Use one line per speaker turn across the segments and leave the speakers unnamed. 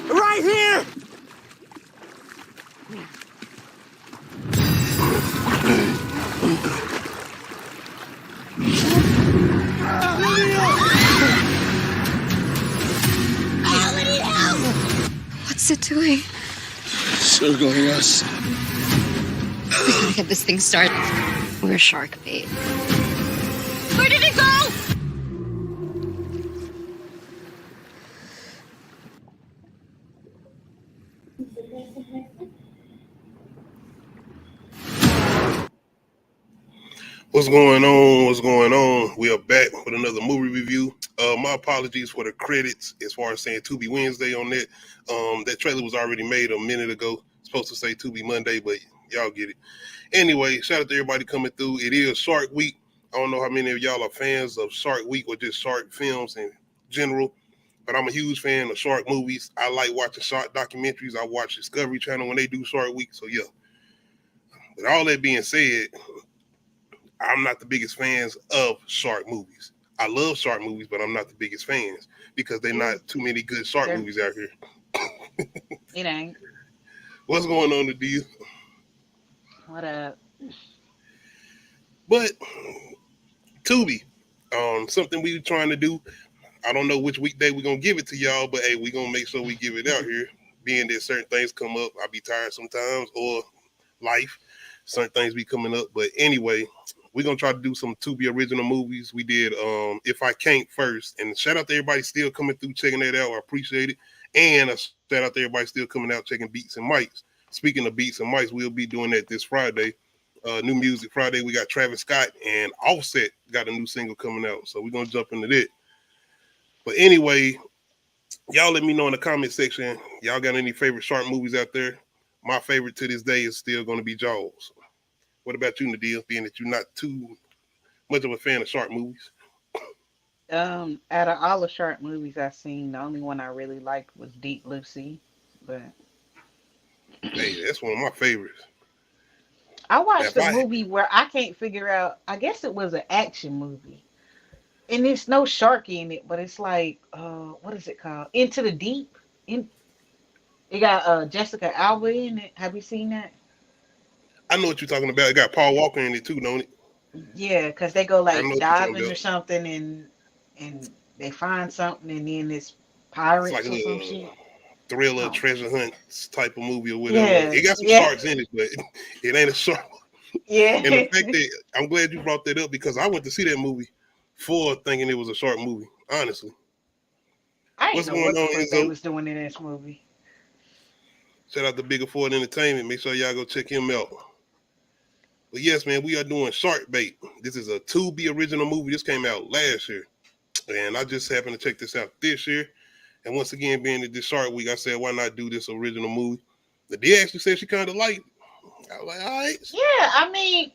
Right here!
What's it doing?
Circling us.
We gotta get this thing started. We're shark bait. Where did it go?
What's going on? What's going on? We are back with another movie review. My apologies for the credits as far as saying Tubi Wednesday on that. That trailer was already made a minute ago. Supposed to say Tubi Monday, but y'all get it. Anyway, shout out to everybody coming through. It is Shark Week. I don't know how many of y'all are fans of Shark Week or just shark films in general, but I'm a huge fan of shark movies. I like watching shark documentaries. I watch Discovery Channel when they do Shark Week, so yeah. With all that being said, I'm not the biggest fans of shark movies. I love shark movies, but I'm not the biggest fans because they're not too many good shark movies out here.
It ain't.
What's going on with you?
What up?
But Tubi, something we were trying to do. I don't know which weekday we're gonna give it to y'all, but hey, we're gonna make sure we give it out here. Being that certain things come up, I be tired sometimes, or life, certain things be coming up. But anyway, we're gonna try to do some Tubi original movies. We did If I Can't first, and shout out to everybody still coming through checking that out. I appreciate it. And a shout out to everybody still coming out checking Beats and Mics. Speaking of Beats and Mics, we'll be doing that this Friday. New Music Friday. We got Travis Scott and Offset got a new single coming out, so we're gonna jump into that. But anyway, y'all let me know in the comment section. Y'all got any favorite shark movies out there? My favorite to this day is still going to be Jaws. What about you, Nadia, being that you're not too much of a fan of shark movies?
Out of all the shark movies I've seen, the only one I really liked was Deep Blue Sea. But
Hey, that's one of my favorites.
I watched a movie where I can't figure out. I guess it was an action movie, and there's no shark in it, but it's like, what is it called? Into the Deep. It got Jessica Alba in it. Have you seen that?
I know what you're talking about. It got Paul Walker in it too, don't it?
Yeah, because they go like diving or
about.
something, and they find something, and then it's pirates
It's like
or some
a
shit.
thriller,
Oh.
treasure hunt type of movie or whatever.
Yeah,
It got some
yeah,
sharks in it, but it ain't a shark.
yeah.
And the fact that I'm glad you brought that up because I went to see that movie for thinking it was a shark movie. Honestly,
I
what's
didn't know
going
what the
on,
fuck they
Enzo?
was doing in this movie.
Shout out to Bigger Ford Entertainment. Make sure y'all go check him out. But yes, man, we are doing Shark Bait. This is a Tubi original movie. This came out last year. And I just happened to check this out this year. And once again, being at this Shark Week, I said, why not do this original movie? The D actually said she kind of liked it. I was like, all right.
Yeah, I mean,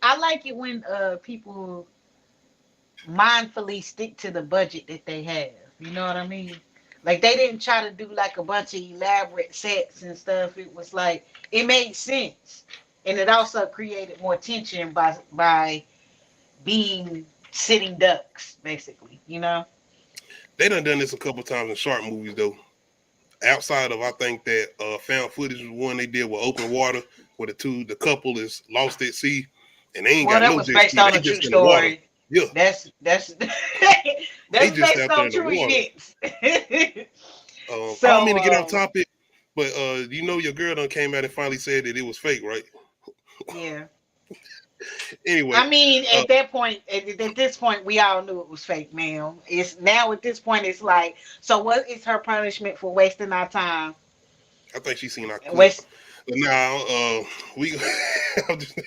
I like it when people mindfully stick to the budget that they have. You know what I mean? Like they didn't try to do like a bunch of elaborate sets and stuff. It was like it made sense, and it also created more tension by being sitting ducks, basically. You know?
They done this a couple times in shark movies, though. Outside of, I think that found footage was one they did with Open Water, where the couple is lost at sea, and they ain't
Well,
got
that
no
was
jet
based
ski.
on
They
a true
just in the water.
story.
Yeah.
That's
They
that's
just
based
out there
on
in the
true
water.
events.
I don't mean to get off
So
topic, but you know your girl done came out and finally said that it was fake, right?
yeah.
Anyway,
I mean, at that point, at this point, we all knew it was fake, ma'am. It's now at this point, it's like, so what is her punishment for wasting our time?
I think she seen our
And
clip.
waste.
But now we I'm just,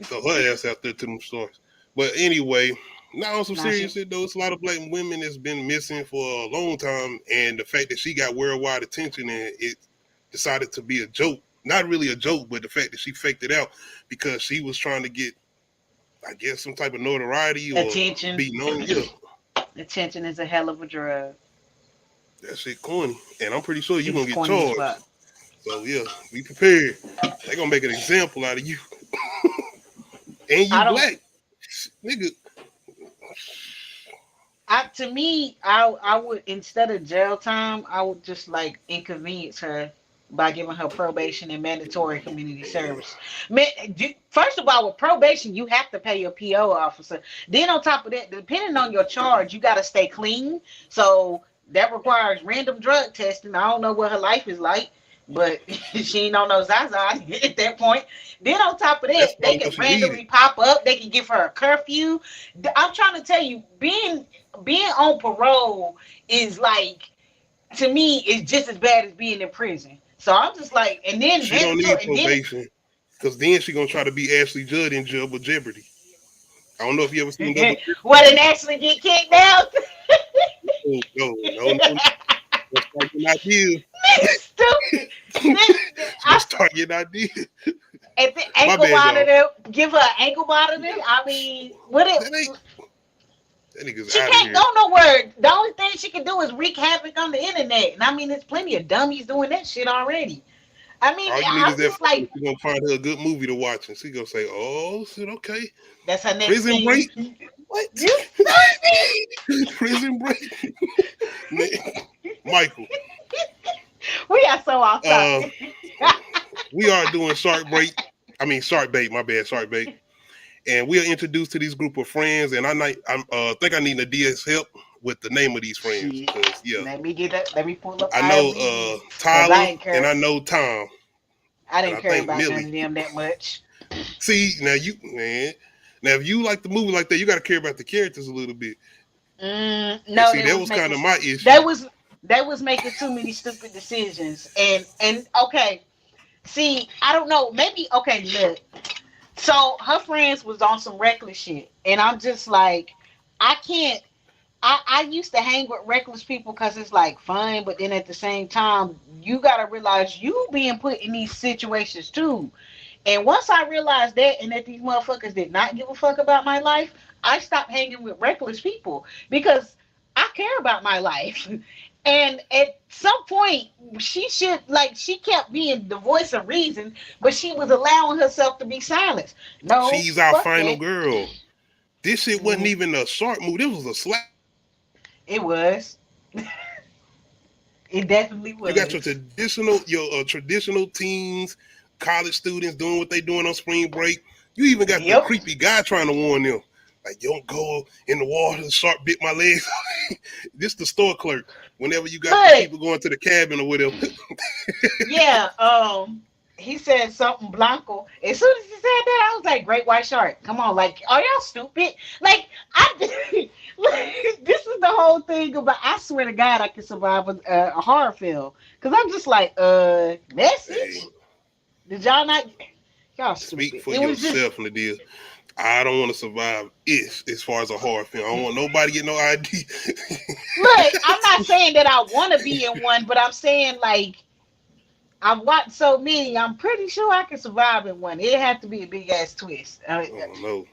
so her ass out there to them stores. But anyway, now on some
Nah,
serious
she.
shit though, it's a lot of black women that's been missing for a long time, and the fact that she got worldwide attention and it decided to be a joke. Not really a joke, but the fact that she faked it out because she was trying to get, I guess, some type of notoriety or
Attention.
be known. Yeah,
Attention is a hell of a drug.
that shit corny. And I'm pretty sure you're
It is
gonna get
corny as
charged.
fuck.
So yeah, be prepared. They gonna make an example out of you. And you
I don't.
black. Nigga.
To me, I would, instead of jail time, I would just like inconvenience her by giving her probation and mandatory community service. Man, first of all, with probation, you have to pay your PO officer. Then on top of that, depending on your charge, you got to stay clean. So that requires random drug testing. I don't know what her life is like, but she ain't on no Zaza at that point. Then on top of
That's
that, they
probably
can
what she needed.
randomly pop up. They can give her a curfew. I'm trying to tell you, being on parole is like, to me, is just as bad as being in prison. So I'm just like, and then
She don't
mandatory,
need
and then
probation because then she gonna try to be Ashley Judd in Double Jeopardy. I don't know if you ever seen Double
what, and actually get kicked out.
Jeopardy. No. Let's start getting ideas.
Stupid.
Let's start getting ideas.
At the
My
ankle
bad, y'all.
monitor, give her an ankle monitor. I mean, what it?
That ain't that nigga's
She
out of
can't
here.
go nowhere. The only thing she can do is wreak havoc on the internet. And I mean, there's plenty of dummies doing that shit already. I mean,
All you need
I'm
is that
just
phone.
like,
She's gonna find her a good movie to watch, and she gonna say, "Oh shit, okay,
that's her next
Prison
thing.
Break." What?
You stupid.
Prison Break. Man, Michael,
We are so off
uh,
topic.
we are doing Shark Break. I mean Shark Bait. My bad, Shark Bait. And we are introduced to this group of friends, and I think I need Nadia's help with the name of these friends,
Shit.
because yeah,
Let me get that. Let me pull up
I know
IMDb. Cause I
Tyler
ain't
and
care.
I know Tom,
I
and
didn't
I
care
think
about none
Millie.
of them that much.
See, now you man, now if you like the movie like that, you got to care about the characters a little bit. And
No,
see,
they
that
was
was kind
making
of my issue.
they was they was making too many stupid decisions. And okay, see, I don't know. Maybe okay, look. So her friends was on some reckless shit, and I'm just like, I can't. I used to hang with reckless people because it's like fun, but then at the same time, you gotta realize you being put in these situations too. And once I realized that, and that these motherfuckers did not give a fuck about my life, I stopped hanging with reckless people because I care about my life. And at some point, she kept being the voice of reason, but she was allowing herself to be silenced. No,
She's our
fuck
final
that.
girl. This shit wasn't
Mm,
even a shark movie. This was a slap.
it was. It definitely
You got
was.
your traditional teens, college students doing what they doing on spring break. You even got the
Yep.
creepy guy trying to warn them, like, you don't go in the water. The shark bit my leg. This the store clerk. Whenever you got the
But
people going to the cabin or whatever.
yeah, he said something blanco. As soon as he said that, I was like, "Great white shark, come on!" Like, are y'all stupid? Like, like, this is the whole thing about. I swear to God, I could survive a horror film because I'm just like,
Hey,
message. Did y'all not? Y'all
speak
stupid.
for
It was just
yourself, Nadia. I don't want to survive it as far as a horror film. I don't want nobody to get no ID.
look. I'm not saying that I want to be in one, but I'm saying like I've watched so many. I'm pretty sure I can survive in one. It had to be a big ass twist,
Oh no.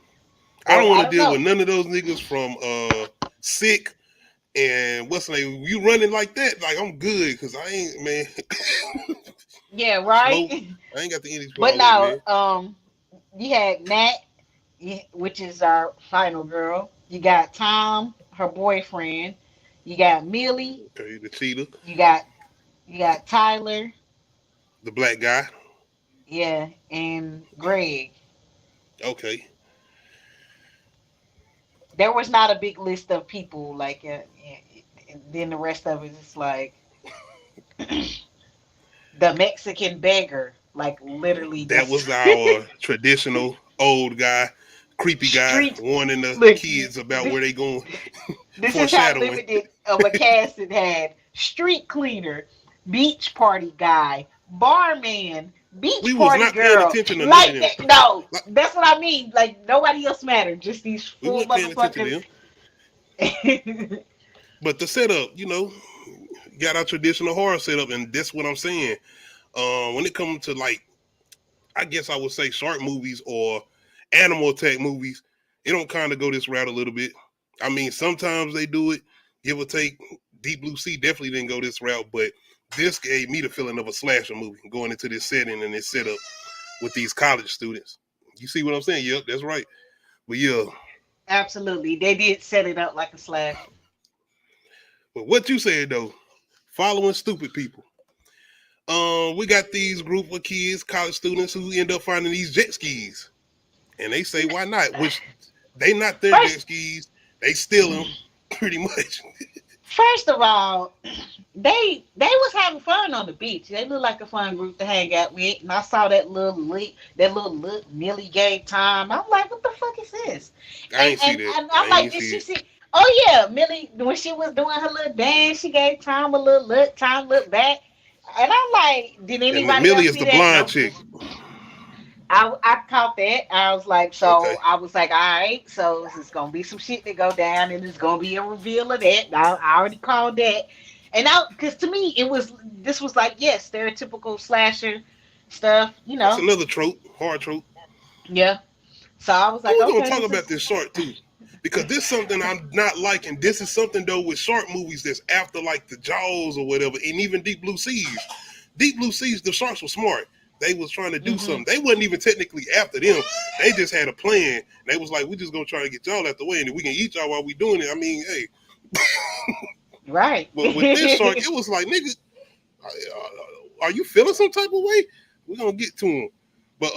I
or
don't want
I
to
don't
deal with
know.
none of those niggas from Sick and what's the name. You running like that, like I'm good because I ain't man.
Yeah,
Smoke.
right.
I ain't got the energy for
But
all that,
now,
man.
you had Nat, which is our final girl. You got Tom, her boyfriend. You got Millie.
Okay, the cheetah,
You got Tyler.
the black guy.
Yeah, and Greg.
Okay,
There was not a big list of people like, and then the rest of it is like the Mexican beggar. Like literally,
that
that's
was our traditional old guy, creepy guy,
street.
warning the
Look,
kids about where they going.
this is how
Foreshadowing.
limited of a cast it had. Street cleaner, beach party guy, barman,
We
beach
was
party
not paying
girl.
attention to none of
Like
them.
that. No,
Like,
that's what I mean. Like nobody else mattered. Just these
we
full
weren't paying attention to
motherfuckers.
them. But the setup, got our traditional horror setup, and that's what I'm saying. When it comes to like, I guess I would say shark movies or animal attack movies, it don't kind of go this route a little bit. I mean, sometimes they do it, give or take. Deep Blue Sea definitely didn't go this route, but this gave me the feeling of a slasher movie going into this setting and this setup with these college students. You see what I'm saying? Yep, that's right. But yeah,
Absolutely, they did set it up like a slasher.
But what you said though, following stupid people. We got these group of kids, college students, who end up finding these jet skis, and they say, "Why not?" Which they not their jet
First,
skis. They steal them, pretty much.
first of all, they was having fun on the beach. They look like a fun group to hang out with. And I saw that little look Millie gave time. I'm like, what the fuck is this?
I ain't see that.
And
I
I'm like,
ain't
did
see
she
it.
see? Oh yeah, Millie when she was doing her little dance, she gave time a little look, time look back. And I'm like, did
And
anybody
Millie
else
is
see
the
that?
blind
No.
chick.
I caught that. I was like,
Okay.
so I was like, all right, so it's gonna be some shit that go down, and it's gonna be a reveal of that. I already called that, and because to me, this was like, yes, stereotypical slasher stuff,
That's another trope, hard trope.
yeah. So I was
And
like,
we're gonna
okay,
talk
this
about
is
this shark too, because this is something I'm not liking. This is something though with shark movies that's after like the Jaws or whatever, and even Deep Blue Seas. Deep Blue Seas, the sharks were smart. They was trying to do
hmm
something. They wasn't even technically after them. They just had a plan. They was like, we just gonna try to get y'all out the way, and if we can eat y'all while we doing it. I mean, hey.
right.
But with this shark, it was like, nigga, are you feeling some type of way? We're gonna get to him. But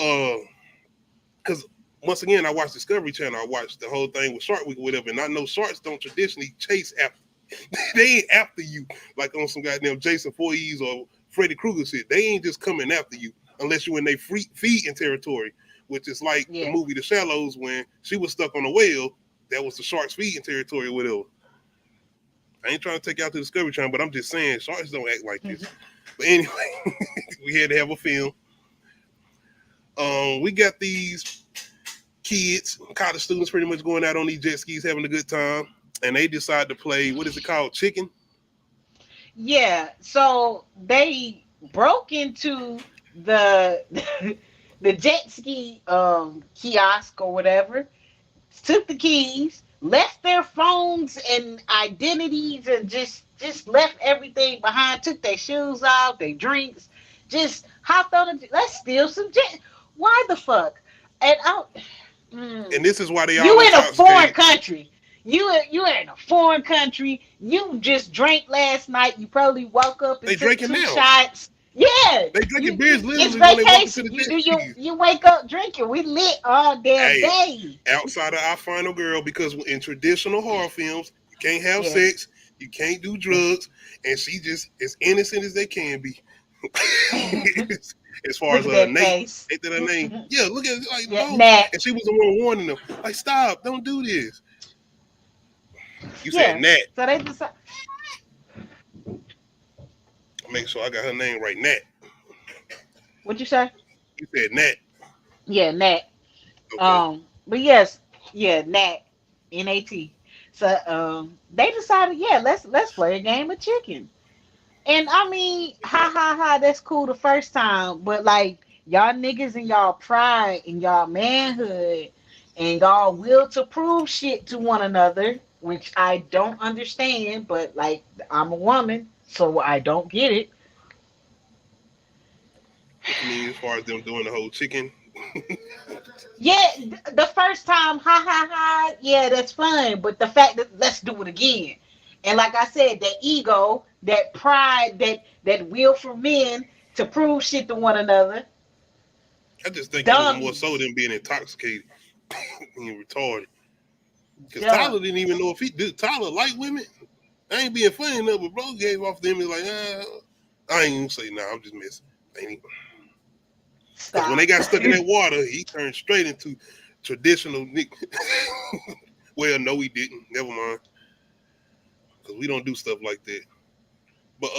because once again, I watched Discovery Channel. I watched the whole thing with Shark Week or whatever, and I know sharks don't traditionally chase after. They ain't after you like on some goddamn Jason Voorhees or Freddy Krueger shit. They ain't just coming after you unless you're in their feeding territory, which is like the
Yeah.
movie The Shallows when she was stuck on a whale. That was the shark's feeding territory or whatever. I ain't trying to take you out to Discovery Channel, but I'm just saying sharks don't act like this. But anyway, we had to have a film. We got these kids, college students, pretty much going out on these jet skis, having a good time, and they decide to play. What is it called? Chicken.
Yeah. So they broke into the the jet ski kiosk or whatever, took the keys, left their phones and identities, and just left everything behind. Took their shoes off, their drinks, just hopped on. Let's steal some jet. Why the fuck? And I,
And this is why they all
you in a foreign
intoxicated.
country. You in a foreign country. You just drank last night. You probably woke up and
They
took
drinking
two
now.
shots. Yeah,
They drinking beers
it's
literally when they walk into
vacation.
the
You
jet
do
skis.
you wake up drinking. We lit all damn
Hey,
day.
outside of our final girl, because in traditional horror films, you can't have
Yeah.
sex, you can't do drugs, and she just as innocent as they can be. As far
Look
as
at that
Nate,
face.
ain't that her name? Yeah, look at it, like
Yeah,
no,
Nat.
and she was the one warning them, like stop, don't do this. You said
Yeah.
Nat.
So they decide.
Make sure I got her name right. Nat.
What you say?
You said Nat.
Yeah, Nat.
Okay.
But yes, yeah, Nat. Nat. So they decided, yeah, let's play a game of chicken. And I mean, ha ha ha, that's cool the first time, but like y'all niggas and y'all pride and y'all manhood and y'all will to prove shit to one another, which I don't understand, but like I'm a woman, so I don't get it.
What you mean as far as them doing the whole chicken?
Yeah, the first time, ha ha ha, yeah, that's fun. But the fact that let's do it again, and like I said, that ego, that pride, that will for men to prove shit to one another,
I just think it was more so
dummies,
them being intoxicated and retarded. Because Tyler didn't even
dummies.
know if he did. Tyler like women. I ain't being funny enough, but bro gave off them. He's like, I ain't even say nah. I'm just messing. Because when they
Stop.
got stuck in that water, he turned straight into traditional Nick. Well, no, he didn't. Never mind. Because we don't do stuff like that. But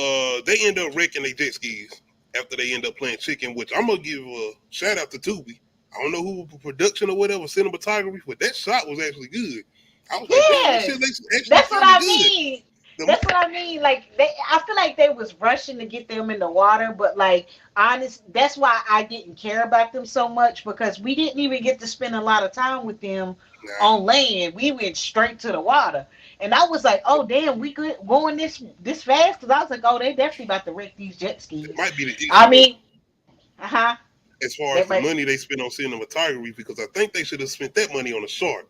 they end up wrecking their jet skis after they end up playing chicken, which I'm gonna give a shout out to Tubi. I don't know who production or whatever, cinematography, but that shot was actually good. I was like, damn, that shit
Yes,
actually
that's what
kind of
I
good.
mean. That's what I mean. Like I feel like they was rushing to get them in the water, but like honest, that's why I didn't care about them so much because we didn't even get to spend a lot of time with them
Nah,
on land. We went straight to the water, and I was like, oh damn, we good going this fast? Because I was like, oh, they definitely about to wreck these jet
it
skis.
might be the
I
issue though,
mean, uh huh.
as far
They
as the
might.
money they spent on cinematography, because I think they should have spent that money on a shark.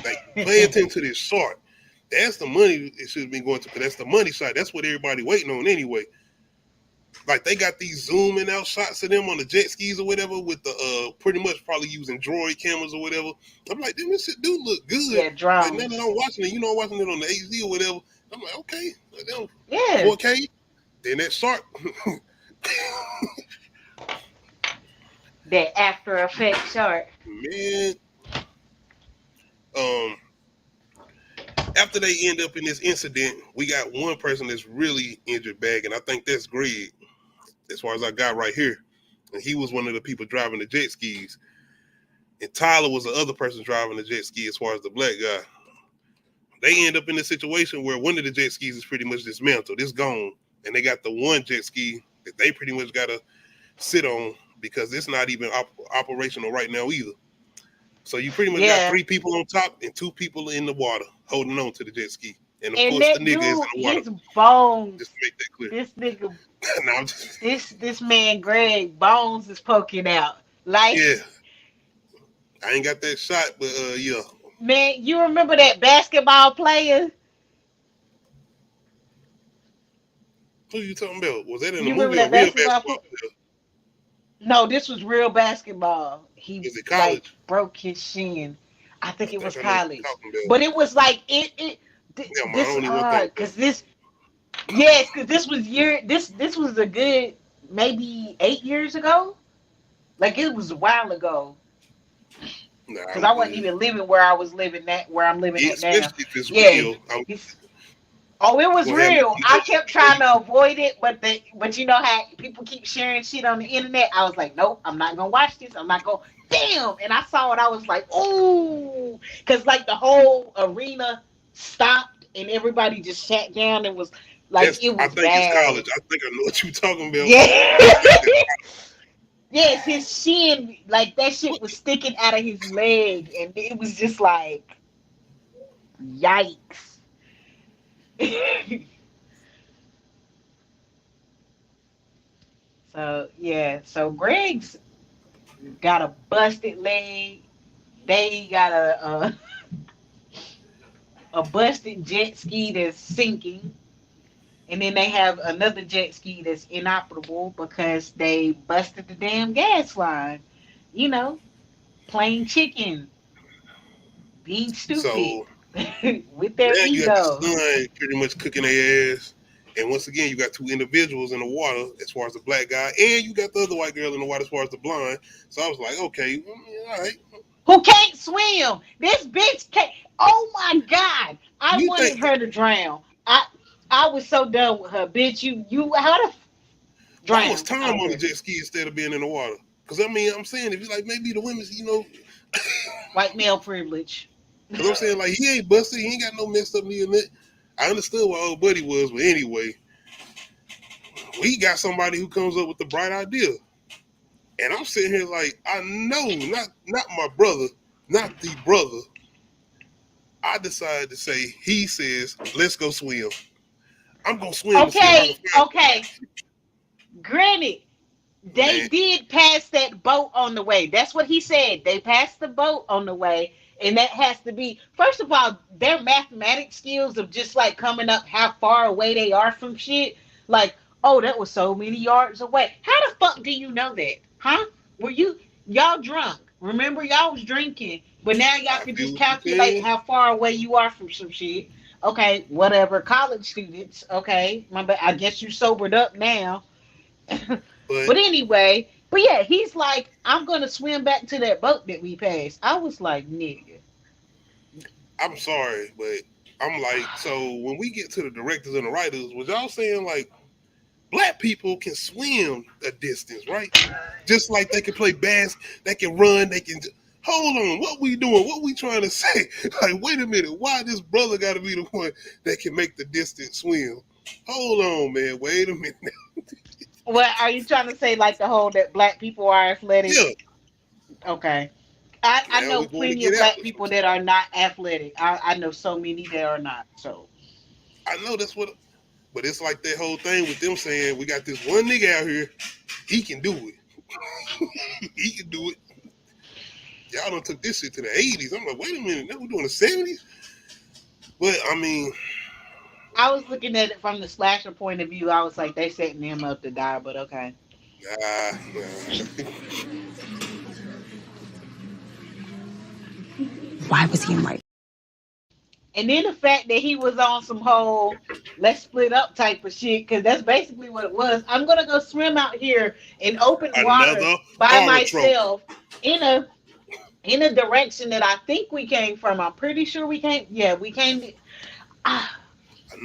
Like, pay attention to this shark. That's the money it should have been going to, because that's the money shot. That's what everybody waiting on anyway. Like they got these zooming out shots of them on the jet skis or whatever with the pretty much probably using droid cameras or whatever. I'm like, damn, this shit do look good.
Yeah,
But now that
drones.
I'm watching it, I'm watching it on the HD or whatever. I'm like, okay,
Yeah.
4K. Then that shark,
That After Effects short.
man. Um, after they end up in this incident, we got one person that's really injured bad, and I think that's Greg, as far as I got right here. And he was one of the people driving the jet skis. And Tyler was the other person driving the jet ski as far as the black guy. They end up in a situation where one of the jet skis is pretty much dismantled. It's gone. And they got the one jet ski that they pretty much got to sit on because it's not even operational right now either. So you pretty much got 3 people on top and 2 people in the water holding on to the jet ski. And of course,
that
the nigga
dude,
is in the water.
his bones.
Just to make that clear.
This nigga,
no,
this man Greg bones is poking out. Like,
yeah, I ain't got that shot, but yeah.
Man, you remember that basketball player?
Who you talking about? Was that in
You
a
remember
movie or
that
real
basketball
basketball player?
No, this was real basketball. He
Was it
like
college?
broke his shin. I think it was
I know what you're
college,
talking about.
but it was like
Yeah, man, I
this
don't even want that.
because this yes, because this was this was a good maybe 8 years ago. Like it was a while ago.
Nah,
Because I wasn't even living where I was living where I'm living
yeah,
at now.
especially if it's
Yeah.
real.
Oh, it was
Go ahead.
real. I kept trying to avoid it, but you know how people keep sharing shit on the internet. I was like, nope, I'm not gonna watch this. I'm not gonna. Damn! And I saw it. I was like, ooh, because like the whole arena stopped and everybody just sat down and was like, it was
I think
bad.
it's college. I think I know what you're talking about.
Yeah. Yes, his shin, like that shit was sticking out of his leg, and it was just like, yikes. So yeah, so Greg's got a busted leg. They got a busted jet ski that's sinking, and then they have another jet ski that's inoperable because they busted the damn gas line. You know, playing chicken, being stupid
So
with their
now you got the
ego.
sun pretty much cooking their ass. And once again, you got 2 individuals in the water as far as the black guy, and you got the other white girl in the water as far as the blonde. So I was like, okay, all right.
Who can't swim? This bitch can't. Oh my god! I
You
wanted
think
her to drown. I was so done with her, bitch. You how to
why was
drown? I
Tom
don't
on the
care.
jet ski instead of being in the water? Because I mean, I'm saying if you like maybe the women's,
White male privilege.
because I'm saying like he ain't busted, he ain't got no messed up knee in it. I understood what old buddy was, but anyway, we got somebody who comes up with the bright idea. And I'm sitting here like, I know, not my brother, not the brother. I decided to say, he says, let's go swim. I'm gonna swim and see if I
Okay,
can find
okay. Granted, they
man.
did pass that boat on the way. That's what he said. They passed the boat on the way, and that has to be first of all their mathematics skills of just like coming up how far away they are from shit. Like, oh, that was so many yards away. How the fuck do you know that? Huh? Were y'all drunk? Remember y'all was drinking, but now y'all
I
can
feel
just
what you're
calculate
saying.
how far away you are from some shit. Okay, whatever. College students. Okay, my bad. I guess you sobered up now.
But
But anyway, but yeah, he's like, I'm gonna swim back to that boat that we passed. I was like, nigga.
I'm sorry, but I'm like, so when we get to the directors and the writers, was y'all saying like black people can swim a distance, right? Just like they can play they can run, they can. Hold on, what we doing? What we trying to say? Like, wait a minute, why this brother got to be the one that can make the distance swim? Hold on, man, wait a minute.
What are you trying to say? Like the whole that black people are athletic?
Yeah,
Okay. I
now
know
we going to
plenty of
get out.
black people that are not athletic. I know so many that are not. So
I know that's what, but it's like that whole thing with them saying we got this one nigga out here, he can do it. He can do it. Y'all done took this shit to the 80s. I'm like, wait a minute, now we're doing the 70s? But I mean,
I was looking at it from the slasher point of view. I was like, they setting him up to die, but okay.
nah.
Why was he in my
And then the fact that he was on some whole let's split up type of shit, because that's basically what it was. I'm gonna go swim out here in open water
Another
by
horror trope.
myself in a direction that I think we came from. I'm pretty sure we came. Yeah, we came. Ah,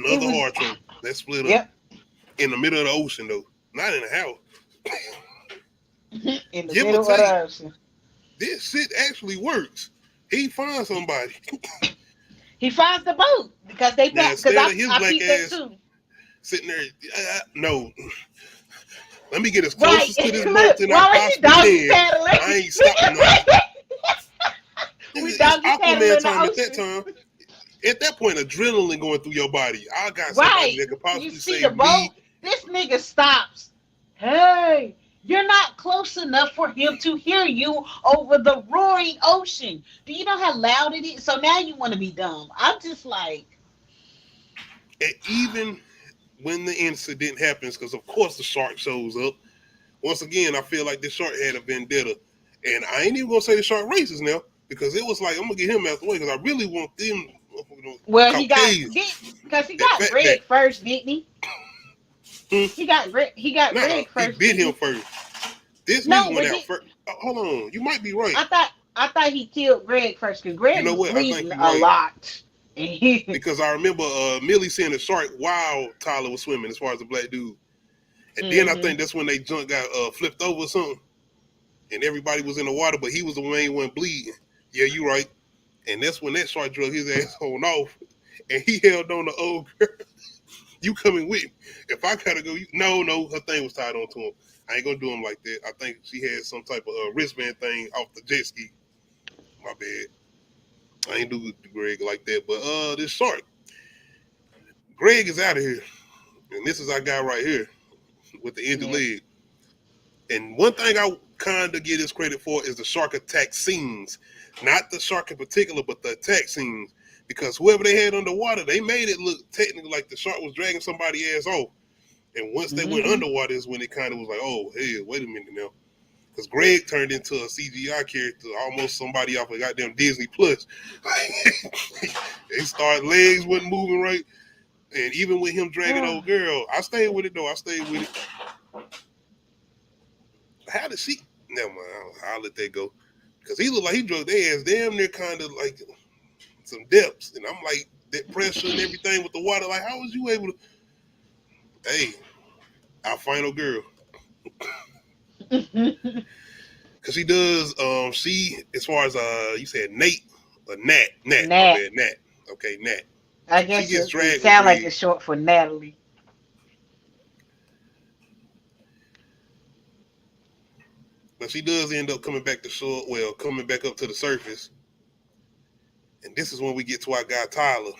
it
Another
was.
horror trope. Let's split up
Yep.
in the middle of the ocean though, not in the house.
In the
Give or
middle of the
take,
ocean.
this shit actually works. He finds somebody.
He finds the boat because they
Now
pack. Because
instead of his
I
black
peeped that
ass
too.
sitting there, no. Let me get as
Right.
closest to this boat
Look,
than I
why are you
possibly
doggy
can.
paddling?
I ain't stopping. No.
We
It's
doggy paddling
Aquaman
in the
time at that
ocean.
time. At that point, adrenaline going through your body. I got somebody
Right.
that could
You
possibly
see the
save me.
boat? This nigga stops. Hey, you're not close enough for him to hear you over the roaring ocean. Do you know how loud it is? So now you want to be dumb. I'm just like,
And even when the incident happens, because of course the shark shows up. Once again, I feel like this shark had a vendetta. And I ain't even going to say the shark racist now, because it was like, I'm going to get him out the way, because I really want them,
well, he got
Caucasian,
because he
that
got
fat back.
Greg first, didn't he?
Hmm?
He got Greg. He got
Nah,
Greg
he
first,
bit
didn't
him
he?
first. This
No,
nigga went
but
out first. Hold on, you might be right.
I thought he killed Greg first because
You
Greg
know
was
what? I think
bleeding
you're
a
right.
lot. And he,
Because I remember Millie seeing the shark while Tyler was swimming, as far as the black dude. And then I
hmm
think that's when they junk got flipped over or something. And everybody was in the water, but he was the main one bleeding. Yeah, you right. And that's when that shark drug his ass on off. And he held on the old girl. You coming with me. If I gotta go, no, her thing was tied onto him. I ain't gonna do him like that. I think she had some type of wristband thing off the jet ski. My bad. I ain't do Greg like that. But this shark, Greg is out of here. And this is our guy right here with the injured
yeah.
leg. And one thing I kind of get his credit for is the shark attack scenes. Not the shark in particular, but the attack scenes. Because whoever they had underwater, they made it look technically like the shark was dragging somebody ass off. And once they went
hmm
underwater is when it kind of was like, oh, hey, wait a minute now. Because Greg turned into a CGI character, almost somebody off of goddamn Disney Plus. They started, legs wasn't moving right. And even with him dragging old girl, I stayed with it though. I stayed with it. How did she? Never mind. I'll let that go. Because he looked like he drug their ass damn near kind of like some depths. And I'm like, that pressure and everything with the water. Like, how was you able to? Hey, our final girl. Because she does, she, as far as, you said Nate, or Nat, my
Nat.
bad, Nat. Okay, Nat.
I
She
guess
gets
it
dragged with
sounds like
Greg.
it's short for Natalie.
But she does end up coming back to shore, well, coming back up to the surface. And this is when we get to our guy, Tyler.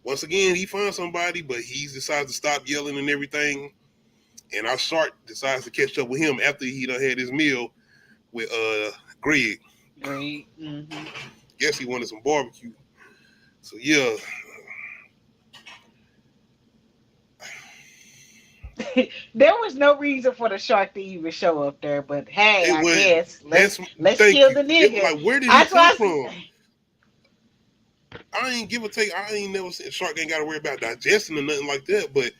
Once again, he finds somebody, but he decides to stop yelling and everything. And our shark decides to catch up with him after he done had his meal with Greg.
Great.
Guess he wanted some barbecue. So yeah,
There was no reason for the shark to even show up there, but hey,
it
I
was.
guess
That's
let's
thank
kill
you.
the
It was
nigga.
like, where did he
That's
come
why
from? I ain't give or take. I ain't never seen shark ain't got to worry about digesting or nothing like that. But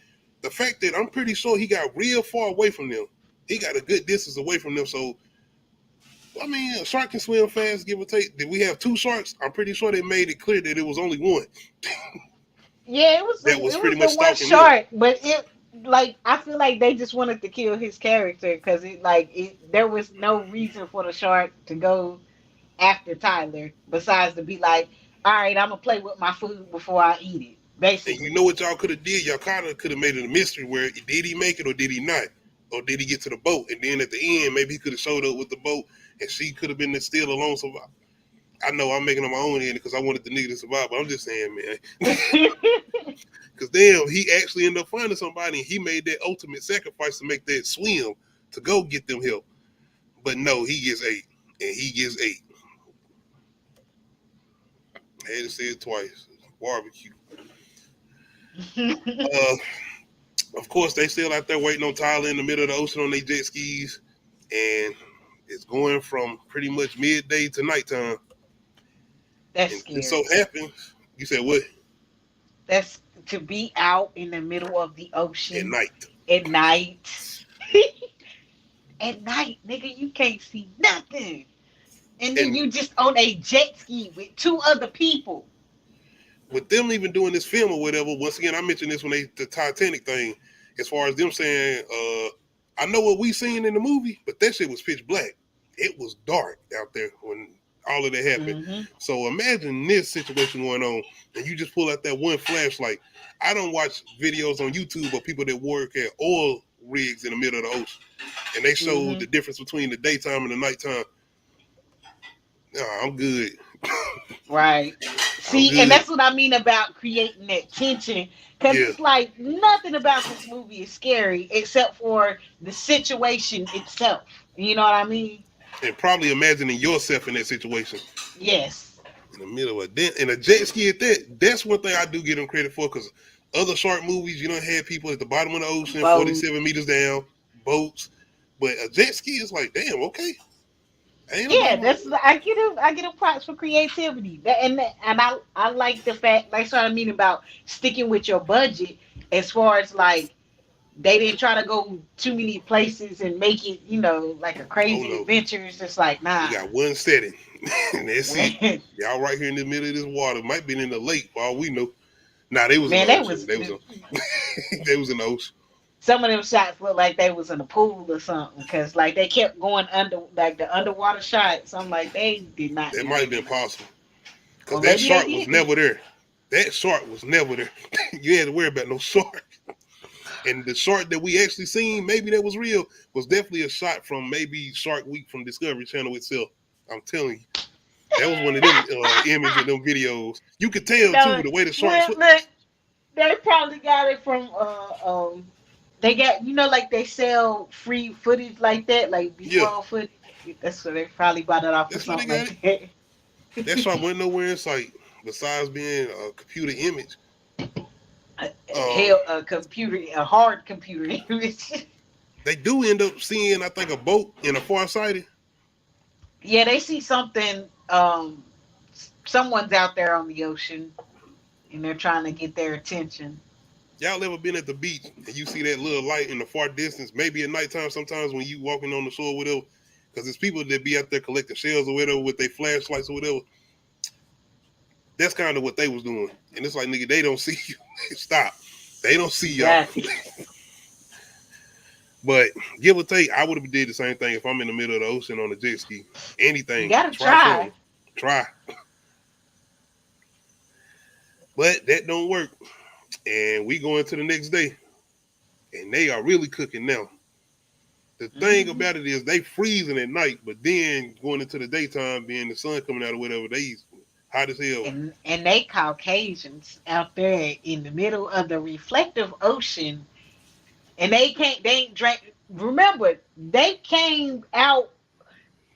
the fact that I'm pretty sure he got real far away from them, he got a good distance away from them. So I mean, a shark can swim fast, give or take. Did we have two sharks? I'm pretty sure they made it clear that it was only one
yeah, it was
that was pretty
the
much
one
stalking them.
shark, but it like I feel like they just wanted to kill his character because there was no reason for the shark to go after Tyler besides to be like, all right, I'm gonna play with my food before I eat it,
And you
basically.
know what y'all could have did? Y'all kind of could have made it a mystery where did he make it or did he not? Or did he get to the boat? And then at the end, maybe he could have showed up with the boat and she could have been still alone. So I know I'm making on my own end because I wanted the nigga to survive, but I'm just saying, man. Because damn, he actually ended up finding somebody and he made that ultimate sacrifice to make that swim to go get them help. But no, he gets ate. And he gets ate. I had to say it twice. barbecue. Uh, of course, they still out there waiting on Tyler in the middle of the ocean on their jet skis, and it's going from pretty much midday to nighttime.
That's
And it so
scary.
happens, you said what?
That's to be out in the middle of the
At
ocean
night.
at night. At night, nigga, you can't see nothing. And then
And
you just on a jet ski with two other people.
with them even doing this film or whatever, once again, I mentioned this when the Titanic thing, as far as them saying, I know what we seen in the movie, but that shit was pitch black. It was dark out there when all of that happened.
Mm-hmm.
So imagine this situation going on, and you just pull out that one flashlight. I don't watch videos on YouTube of people that work at oil rigs in the middle of the ocean, and they show
Mm-hmm.
the difference between the daytime and the nighttime. Nah, I'm good.
Right.
I'm
See, and
good.
that's what I mean about creating that tension. Because
Yeah.
it's like nothing about this movie is scary except for the situation itself. You know what I mean?
And probably imagining yourself in that situation.
Yes.
In the middle of a in a jet ski at that. That's one thing I do give them credit for, because other shark movies, you don't have people at the bottom of the ocean,
Boat.
47 meters down, boats. But a jet ski is like, damn, okay. Ain't
Yeah,
nobody like,
that's I get a props for creativity. And I like the fact that's what I mean about sticking with your budget as far as like they didn't try to go too many places and make it, like a
oh
crazy
no.
adventure. It's just like,
We
nah.
got one setting. And that's it.
Man,
Y'all right here in the middle of this water. Might be in the lake for all we know. Nah, they was in the
they
ocean.
was
They was in the ocean.
some of them shots looked like they was in a pool or something because like they kept going under like the underwater shots. I'm like they did not
That
do
might have
that
been
tonight.
possible. Because
Or
that
maybe they
shark was
did.
never there. That shark was never there. You had to worry about no shark. And the shark that we actually seen, maybe that was real, was definitely a shot from maybe Shark Week from Discovery Channel itself. I'm telling you. That was one of them images and them videos. You could tell, too,
No,
the way the shark
well,
swim.
look, they probably got it from they got like they sell free footage like that, like
Yeah,
B-roll footage. That's where they probably bought it off or
that's where they
something
got it.
like that.
That shark went nowhere in sight, besides being a computer image. Um,
Hell, a hard computer image.
they do end up seeing, I think, a boat in a far sighted.
Yeah, they see something. Someone's out there on the ocean, and they're trying to get their attention.
Y'all ever been at the beach and you see that little light in the far distance, maybe at nighttime sometimes when you walking on the shore or whatever, because there's people that be out there collecting shells or whatever with their flashlights or whatever. That's kind of what they was doing. And it's like, nigga, they don't see you. Stop. They don't see y'all.
Exactly.
But give or take, I would have did the same thing if I'm in the middle of the ocean on a jet ski.
You
Anything.
gotta
Try
try.
something. Try. But that don't work. And we go into the next day. And they are really cooking now. The thing
Hmm.
about it is they freezing at night, but then going into the daytime, being the sun coming out or whatever, they hot as hell.
And they Caucasians out there in the middle of the reflective ocean, and they ain't drank. Remember, they came out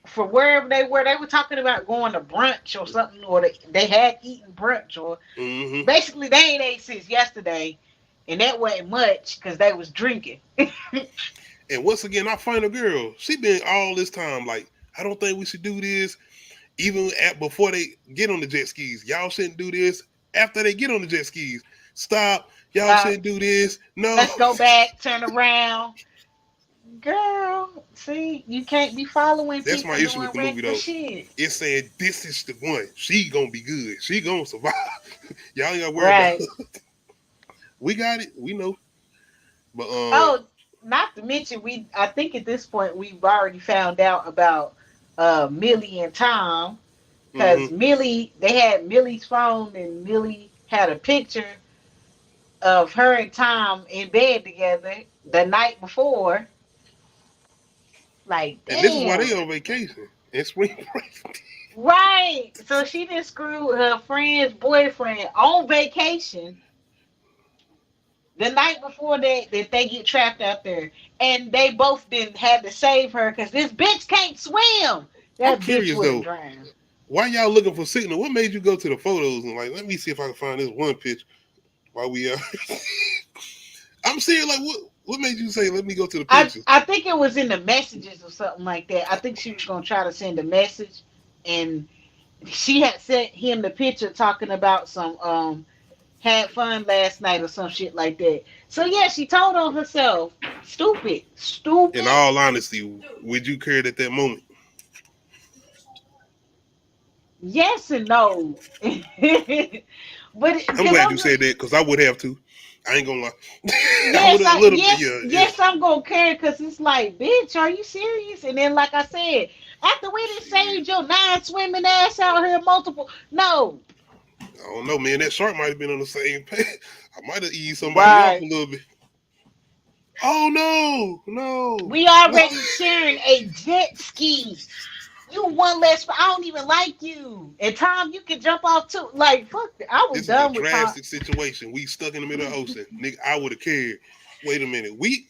for wherever they were. They were talking about going to brunch or something, or they had eaten brunch, or
Hmm.
basically they ain't ate since yesterday, and that wasn't much because they was drinking.
And once again, I find a girl. She been all this time like, I don't think we should do this. Even before they get on the jet skis, y'all shouldn't do this. After they get on the jet skis, stop. Y'all
Stop.
shouldn't do this. No.
Let's go back. Turn around. Girl, see, you can't be following
That's my
people
issue
doing
with the movie
regular
though.
shit.
It's saying this is the one. She gonna be good. She gonna survive. Y'all ain't gotta worry about
Right.
her. We got it. We know. But
Oh, not to mention I think at this point we've already found out about Millie and Tom because
mhm.
Millie they had Millie's phone and Millie had a picture of her and Tom in bed together the night before. Like,
And this is why
damn.
they on vacation in spring break.
Right. So she just screwed her friend's boyfriend on vacation the night before that they get trapped out there, and they both then had to save her because this bitch can't swim.
I'm
That bitch
curious
would have
though.
drowned.
Why y'all looking for signal? What made you go to the photos and like, let me see if I can find this one picture while we are. I'm serious. Like, what made you say, let me go to the pictures?
I think it was in the messages or something like that. I think she was gonna try to send a message, and she had sent him the picture talking about some had fun last night or some shit like that. So yeah, she told on herself. Stupid,
In
stupid.
all honesty, would you care at that moment?
Yes and no. But
I'm
because
glad you
I'm
said that because I would have too. I ain't gonna lie. I would
yes,
have a little bit. Yeah, yeah.
yes, I'm gonna care because it's like, bitch, are you serious? And then, like I said, after we done saved your nine swimming ass out here multiple, no,
I don't know, man. That shark might have been on the same page. I might have eased somebody off a
right.
little bit. Oh no, no,
We
no.
already sharing a jet ski. You one less. I don't even like you. And Tom, you can jump off too. Like fuck, I was
This is a
done with Tom.
drastic situation. We stuck in the middle of the ocean. Nigga, I would have cared. Wait a minute. We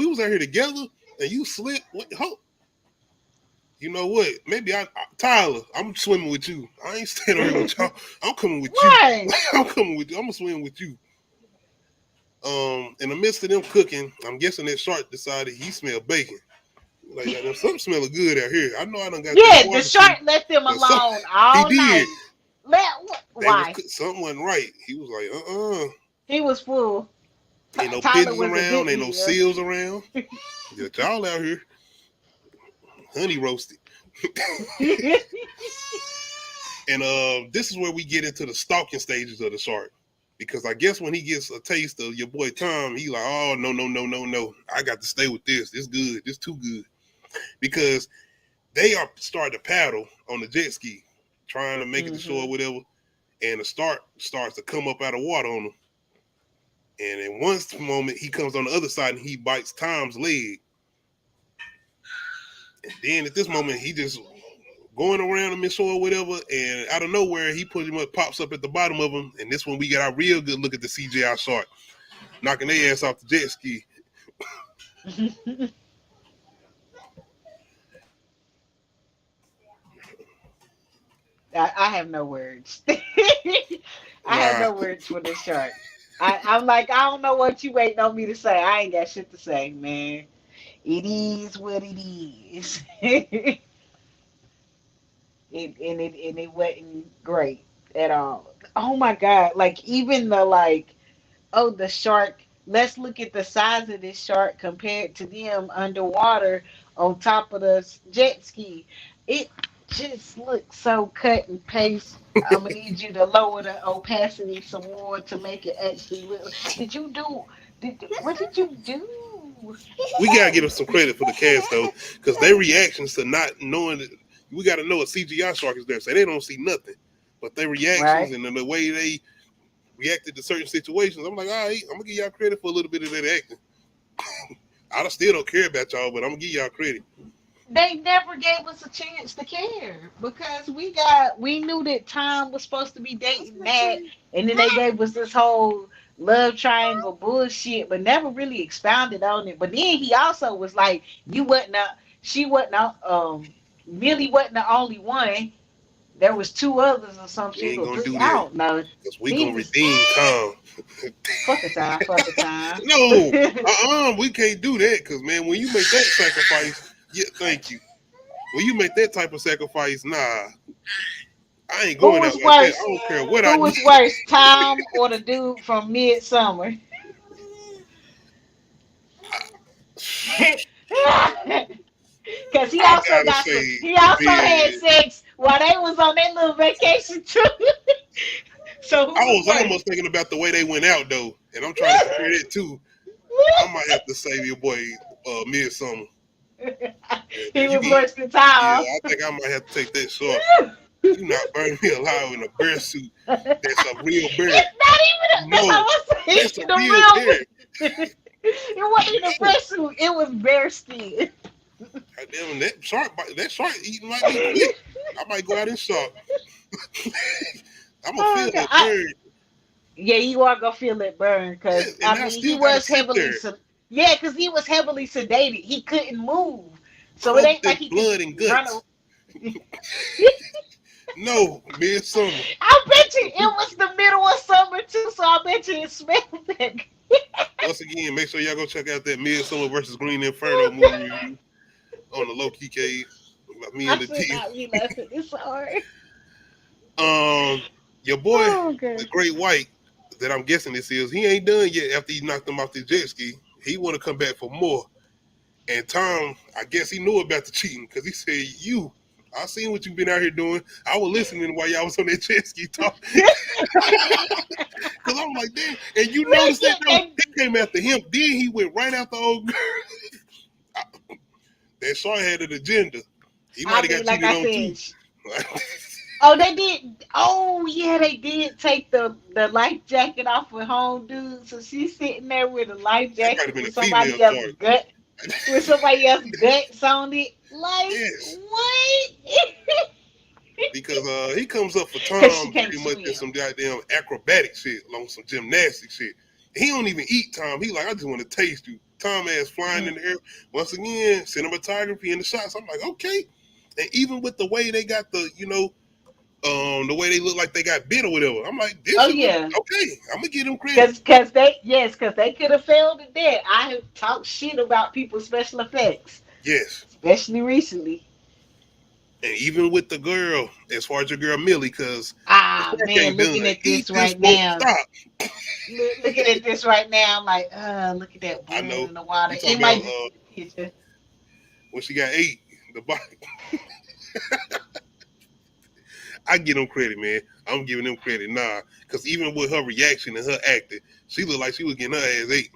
was out here together and you slipped. What you know what? Maybe Tyler, I'm swimming with you. I ain't staying over here with y'all. I'm coming with you.
Right.
I'm coming with you. I'm gonna swim with you. In the midst of them cooking, I'm guessing that shark decided he smelled bacon. Like, something smelling good out here. I know I done got this
Yeah, the
barbecue,
shark left them
but
alone
he
all
did.
night. Let
They was
why?
something wasn't right. He was like,
He was full.
ain't no
Tyler
pigeons
was a
around,
good
ain't no
eater.
seals around. Just y'all out here, honey roasted. And this is where we get into the stalking stages of the shark. Because I guess when he gets a taste of your boy Tom, he like, oh no, no, no, no, no. I got to stay with this. This good. This too good. Because they are starting to paddle on the jet ski, trying to make it to shore or
hmm
whatever. And the starts to come up out of water on them. And in one moment, he comes on the other side and he bites Tom's leg. And then at this moment, he just going around him and shore or whatever. And out of nowhere, he pretty much pops up at the bottom of him. And this one, we get our real good look at the CGI shark knocking their ass off the jet ski.
I have no words. I have
Nah,
no words for this shark. I'm like, I don't know what you waiting on me to say. I ain't got shit to say, man. It is what it is. And it wasn't great at all. Oh my god! Like even the like, oh the shark. Let's look at the size of this shark compared to them underwater on top of the jet ski. It just looks so cut and paste. I'm gonna need you to lower the opacity some more to make it actually look. Did you do? What did you do?
we gotta give them some credit for the cast though, because their reactions to not knowing that we gotta know a CGI shark is there, so they don't see nothing. But their reactions
Right?
and the way they reacted to certain situations, I'm like, all right, I'm gonna give y'all credit for a little bit of that acting. I still don't care about y'all, but I'm gonna give y'all credit.
They never gave us a chance to care because we knew that Tom was supposed to be dating Nat, and then they gave us this whole love triangle bullshit, but never really expounded on it. But then he also was like, "You wasn't a, she wasn't a, Millie wasn't the only one. There was two others or some
We
shit
ain't
or
gonna
three.
do
I
that
don't know.
because we
He
gonna
was
redeem Tom.
fuck a time.
No, we can't do that because man, when you make that sacrifice, yeah, thank you. When you make that type of sacrifice, nah, I ain't
Who
going out
was
like that. I
worse?
don't care what I
Who
need.
was worse, Tom or the dude from Midsummer? Cause he
I
also
gotta
got some.
say,
He also had
man,
sex while they was on their little vacation too. So who
I
was
was
worse?
almost thinking about the way they went out though, and I'm trying to compare that too. I might have to save your boy Midsummer. Yeah,
He
you
was
can.
worse than
Yeah,
Tom.
I think I might have to take that short. You not burn me alive in a bear suit. That's a real bear.
It's not even. That's
No,
what I'm saying.
that's a
The
real
real.
bear.
It wasn't even a
No,
bear suit. It was bear skin.
goddamn, that shark eating might be quick. I might go out and shop. I'm gonna
Oh
feel
god.
that bird.
Yeah, you are gonna feel it burn
Yeah,
because
and
I
I
mean he
still gotta
was
sit
heavily
there
yeah, because he was heavily sedated. He couldn't move, so it ain't
covered
like
in
he could
blood and
run.
guts. No, midsummer.
I bet you it was the middle of summer too, so I bet you it smelled that.
Once again, make sure y'all go check out that Midsummer versus Green Inferno movie review on the Low Key Cave. About me
I
and the
should
T.
not be laughing this hard.
Your boy,
Oh,
the
okay.
Great White, that I'm guessing this is, he ain't done yet after he knocked him off the jet ski. He want to come back for more. And Tom, I guess he knew about the cheating because he said, I seen what you've been out here doing. I was listening while y'all was on that jet ski talk. Because I'm like, damn. And you noticed that, though,
And
he came after him. Then he went right after old girl. That Shaw had an agenda. He might
I
have got
mean, like
cheated
I
on, too.
said, oh, they did. Oh, yeah, they did take the life jacket off with home dude. So she's sitting there with a life
That might have
jacket
been a
with
female
somebody else's
shark.
gut, with somebody else's guts on it. Like
Yes.
what?
Because he comes up for
Because she
Tom
can't
pretty much in
swim.
some goddamn acrobatic shit, along some gymnastic shit. He don't even eat Tom. He like, I just want to taste you. Tom ass flying in
Mm.
the air. Once again, cinematography in the shots. I'm like, okay. And even with the way they got the way they look like they got bit or whatever, I'm like, this
Oh
should look
yeah.
okay. I'm gonna give them credit.
Because they could have failed at that. I have talked shit about people's special effects,
Yes.
especially recently.
And even with the girl, as far as your girl Millie, because the
Ah
shark
man,
ain't done.
looking at
He
this
just
right
won't
now.
stop.
Looking at this right now, I'm like, look at that
I
blood
know.
in the water.
You talking
It
about
might just be the picture.
when she got ate, the body. I give them credit, man. I'm giving them credit, nah. Because even with her reaction and her acting, she looked like she was getting her ass ate.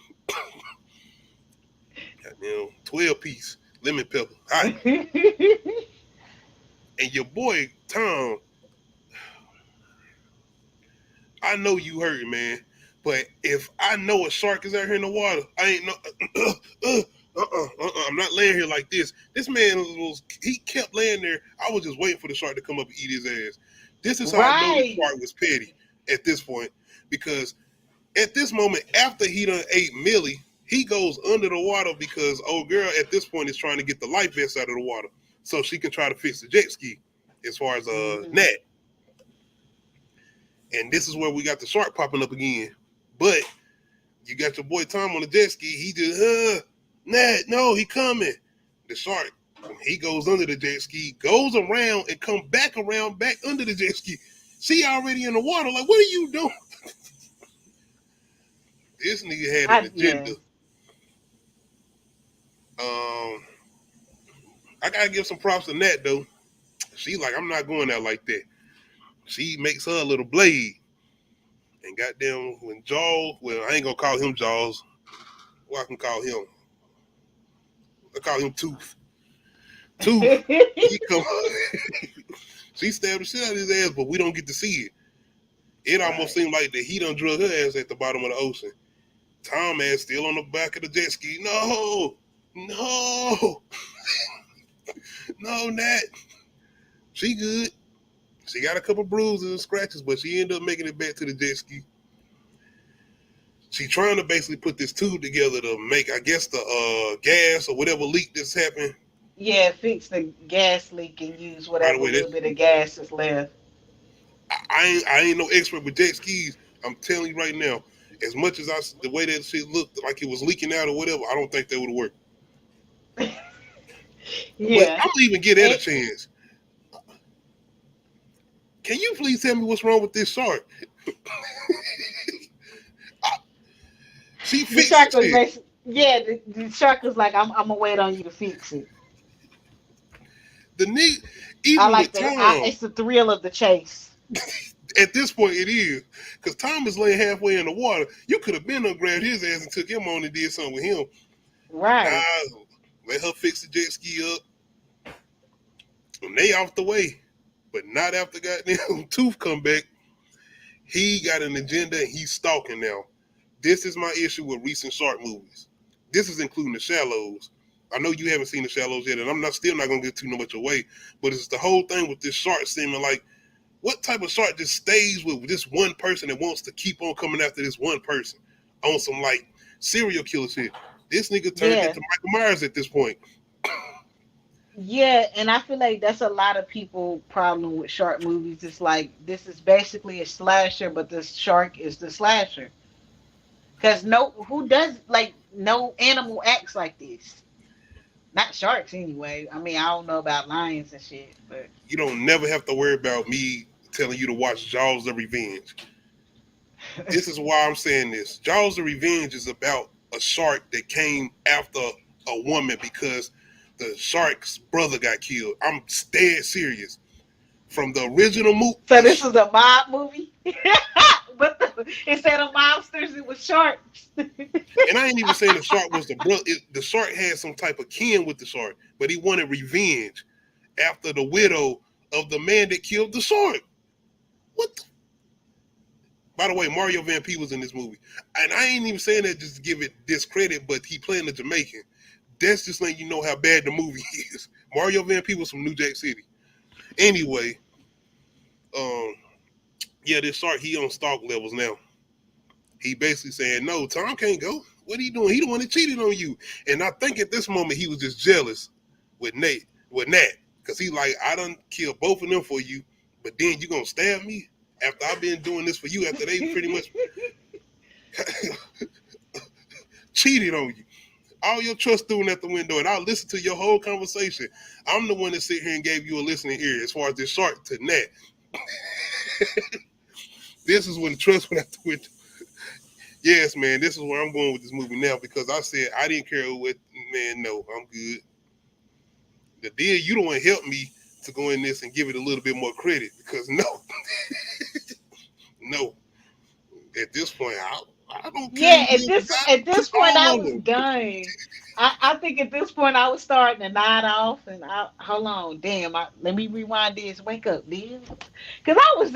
Goddamn, 12 piece lemon pepper, hot. And your boy Tom, I know you hurt, man. But if I know a shark is out here in the water, I ain't no. I'm not laying here like this. This man he kept laying there. I was just waiting for the shark to come up and eat his ass. This is how I know the
Right.
shark was petty at this point. Because at this moment, after he done ate Millie, he goes under the water because old girl at this point is trying to get the life vest out of the water so she can try to fix the jet ski as far as
Mhm.
Nat. And this is where we got the shark popping up again. But you got your boy Tom on the jet ski. He just, Nat, no, he coming. The shark, he goes under the jet ski, goes around and come back around, back under the jet ski. She already in the water. Like, what are you doing? This nigga had an
Yeah.
agenda. I gotta give some props to Nat though. She like, I'm not going out like that. She makes her a little blade. And goddamn, when Jaws, well, I ain't gonna call him Jaws. What I can call him? I call him Tooth. Tooth. He come. She stabbed the shit out of his ass, but we don't get to see it. It almost
Right.
seemed like that he done drug her ass at the bottom of the ocean. Tom ass still on the back of the jet ski. No, no, no, Nat. She good. She got a couple bruises and scratches, but she ended up making it back to the jet ski. She trying to basically put this tube together to make, I guess, the gas or whatever leak that's happened.
Yeah, fix the gas leak and use
By the
whatever
way,
little bit of gas is left.
I ain't no expert with jet skis. I'm telling you right now, as much as the way that shit looked like it was leaking out or whatever, I don't think that would work. But
Yeah.
I'm gonna even give that a
It,
chance. Can you please tell me what's wrong with this shark? She
the
fixed
shark
the
was
shit.
basically, yeah, the shark was like, I'm gonna wait on you to fix it.
The nigga,
I
even
like
with
the,
Tom,
it's the thrill of the chase.
at this point it is. Because Tom is laying halfway in the water. You could have been there, grabbed his ass and took him on and did something with him.
Right.
Nah, let her fix the jet ski up. And they off the way. But not after goddamn Tooth come back. He got an agenda and he's stalking now. This is my issue with recent shark movies. This is including the Shallows. I know you haven't seen the Shallows yet, and I'm not still not gonna get too much away. But it's the whole thing with this shark seeming like, what type of shark just stays with this one person and wants to keep on coming after this one person on some like serial killer shit? This nigga turned
Yeah.
into Michael Myers at this point.
Yeah, and I feel like that's a lot of people' problem with shark movies. It's like this is basically a slasher, but the shark is the slasher. Cause no, who does like no animal acts like this? Not sharks anyway. I mean, I don't know about lions and shit, but
You don't never have to worry about me telling you to watch Jaws of Revenge. This is why I'm saying this. Jaws of Revenge is about a shark that came after a woman because the shark's brother got killed. I'm dead serious. From the original movie,
so this is a mob movie. But instead of monsters, it was sharks.
and I ain't even saying the shark was the brother. The shark had some type of kin with the shark, but he wanted revenge after the widow of the man that killed the shark. What the By the way, Mario Van P was in this movie. And I ain't even saying that just to give it discredit, but he playing the Jamaican. That's just letting you know how bad the movie is. Mario Van P was from New Jack City. Anyway, yeah, this shark, he on stalk levels now. He basically saying, no, Tom can't go. What are you doing? He the one that cheated on you. And I think at this moment he was just jealous with Nat. Because he like, I done killed both of them for you, but then you gonna stab me after I've been doing this for you after they pretty much cheated on you. All your trust thrown out the window, and I'll listen to your whole conversation. I'm the one that sit here and gave you a listening ear as far as this shark to Nat. This is when the trust went out the window. Yes, man, this is where I'm going with this movie now because I said I didn't care what, man, no, I'm good. The deal, you don't want to help me to go in this and give it a little bit more credit because no. No. At this point, I don't care.
Yeah, at this point I was done. I think at this point I was starting to nod off, and hold on, damn, let me rewind this. Wake up, dude, because I was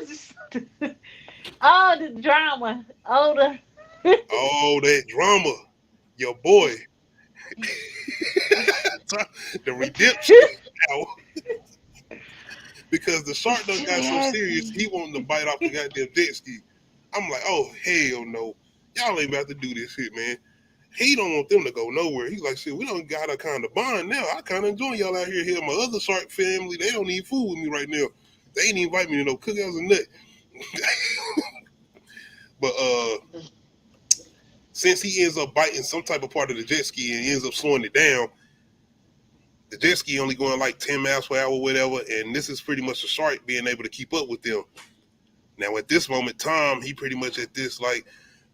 just oh the drama,
Oh, that drama, your boy, the redemption hour. Because the shark done got so serious, he wanting to bite off the goddamn jet ski. I'm like, oh hell no, y'all ain't about to do this shit, man. He don't want them to go nowhere. He's like, shit, we don't got a kind of bond now. I kind of enjoy y'all out here. My other shark family, they don't need food with me right now. They ain't invite me to no cookouts or nothing. But since he ends up biting some type of part of the jet ski and he ends up slowing it down, the jet ski only going like 10 miles per hour or whatever, and this is pretty much the shark being able to keep up with them. Now at this moment, Tom, he pretty much at this like,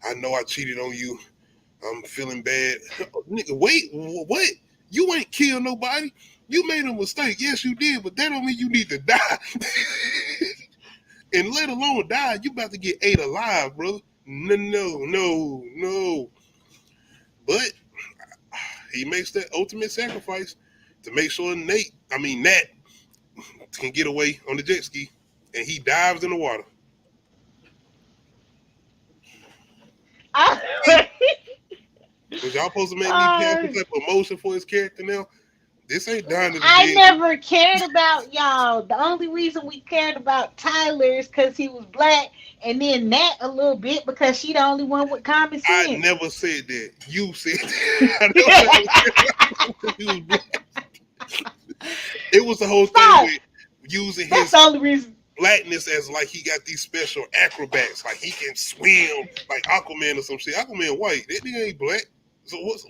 I know I cheated on you. I'm feeling bad. Nigga, wait, what? You ain't killed nobody. You made a mistake. Yes, you did, but that don't mean you need to die. And let alone die, you about to get ate alive, brother. No. But he makes that ultimate sacrifice to make sure Nat can get away on the jet ski, and he dives in the water. Was y'all supposed to make me have some type of emotion for his character now? This ain't dying to the
I
dead.
never cared about y'all. The only reason we cared about Tyler is because he was black, and then Nat a little bit because she the only one with common sense.
I never said that. You said that. It was the whole thing with using his blackness as like he got these special acrobats, like he can swim like Aquaman or some shit. Aquaman white. That nigga ain't black. So what's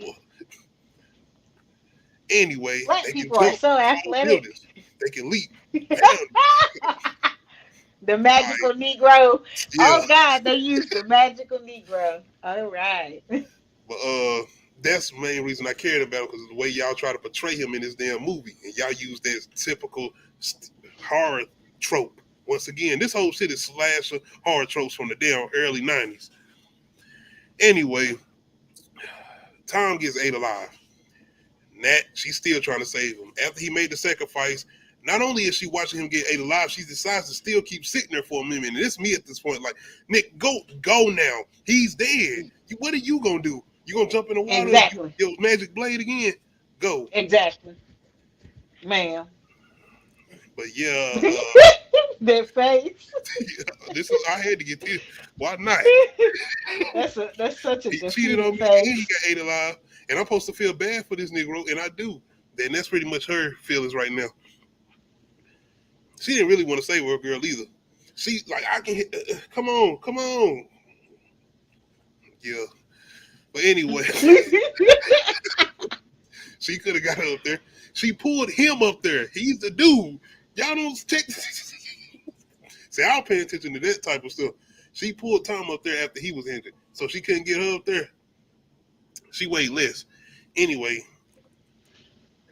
anyway?
Black
they
people
can
are so athletic.
They can leap.
The magical Negro. Yeah. Oh God, they used the magical Negro. All right.
But that's the main reason I cared about it, because the way y'all try to portray him in this damn movie, and y'all use that typical horror trope. Once again, this whole shit is slasher horror tropes from the damn early 90s. Anyway, Tom gets ate alive. Nat, she's still trying to save him. After he made the sacrifice, not only is she watching him get ate alive, she decides to still keep sitting there for a minute. And it's me at this point, like, Nick, go now. He's dead. What are you gonna do? You gonna jump in the water?
Exactly.
Your magic blade again? Go.
Exactly. Ma'am.
But yeah,
their face.
I had to get this. Why not?
That's such a
he cheated on me
face.
and he got ate alive. And I'm supposed to feel bad for this Negro, and I do. And that's pretty much her feelings right now. She didn't really want to save her girl either. She like, I can hit. Come on. Yeah. But anyway, she could have got her up there. She pulled him up there. He's the dude. Y'all don't check. See, I don't pay attention to that type of stuff. She pulled Tom up there after he was injured, so she couldn't get her up there. She weighed less. Anyway,